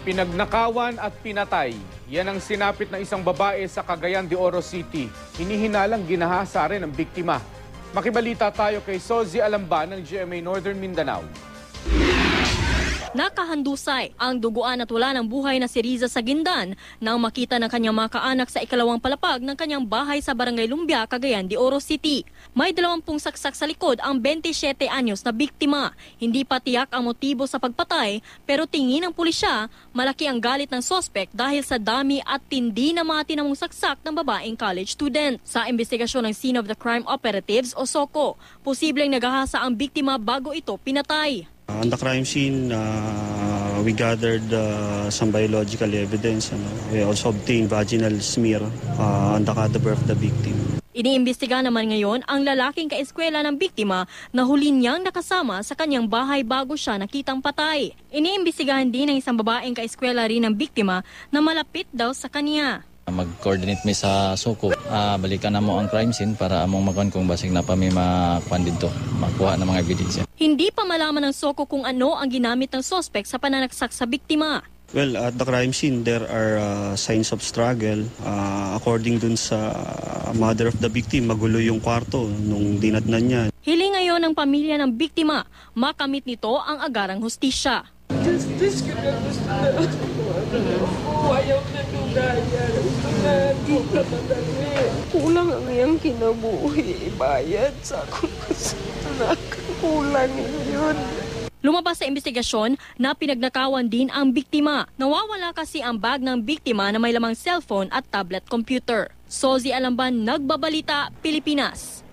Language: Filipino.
Pinagnakawan at pinatay. Yan ang sinapit ng isang babae sa Cagayan de Oro City. Hinihinalang ginahasa rin ang biktima. Makibalita tayo kay Sozi Alamban ng GMA Northern Mindanao. Nakahandusay ang duguan at wala ng buhay na si Riza Sagindan nang makita ng kanyang mga kaanak sa ikalawang palapag ng kanyang bahay sa Barangay Lumbia, Cagayan de Oro City. May 20 saksak sa likod ang 27 anyos na biktima. Hindi pa tiyak ang motibo sa pagpatay pero tingin ng pulisya malaki ang galit ng sospek dahil sa dami at tindi na mga tinamong saksak ng babaeng college student. Sa investigasyon ng Scene of the Crime Operatives o SOCO, posibleng nagahasa ang biktima bago ito pinatay. On the crime scene, we gathered some biological evidence. We also obtained vaginal smear on the cadaver of the victim. Iniimbestiga naman ngayon ang lalaking kaeskwela ng biktima na huli niyang nakasama sa kanyang bahay bago siya nakitang patay. Iniimbestigahan din ng isang babaeng kaeskwela rin ng biktima na malapit daw sa kanya. Mag-coordinate mi sa SOCO. Balikan na mo ang crime scene para among makon kung basig na pa may makuan dito, makuha ng mga ebidensya. Hindi pa malaman ng SOCO kung ano ang ginamit ng sospek sa pananaksak sa biktima. Well, at the crime scene, there are signs of struggle. According dun sa mother of the victim, magulo yung kwarto nung dinatnan niya. Hiling ngayon ng pamilya ng biktima, makamit nito ang agarang hustisya. Justice ko na gusto na. Ayaw na dugaya. Hindi ka madali. Kulang ang iyang kinabuhi. Bayad sa akong kasalanan. Kulang yun. Lumabas sa investigasyon na pinagnakawan din ang biktima. Nawawala kasi ang bag ng biktima na may lamang cellphone at tablet computer. Sozi Alamban, Nagbabalita, Pilipinas.